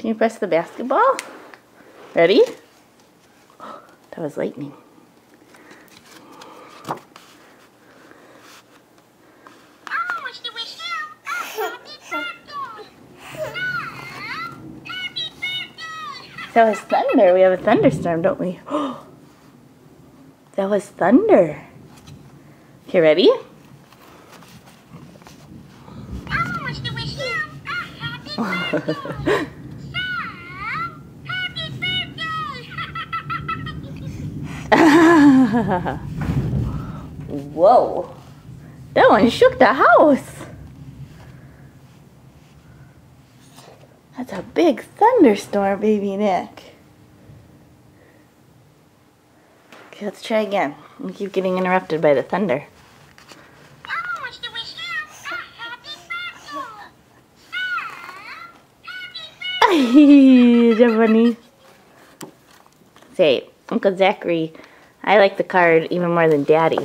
Can you press the basketball? Ready? That was lightning. That was thunder. We have a thunderstorm, don't we? That was thunder. Okay, ready? Whoa. That one shook the house. That's a big thunderstorm, baby Nick. Okay, let's try again. We keep getting interrupted by the thunder. Is that funny? Say, Uncle Zachary, I like the card even more than Daddy.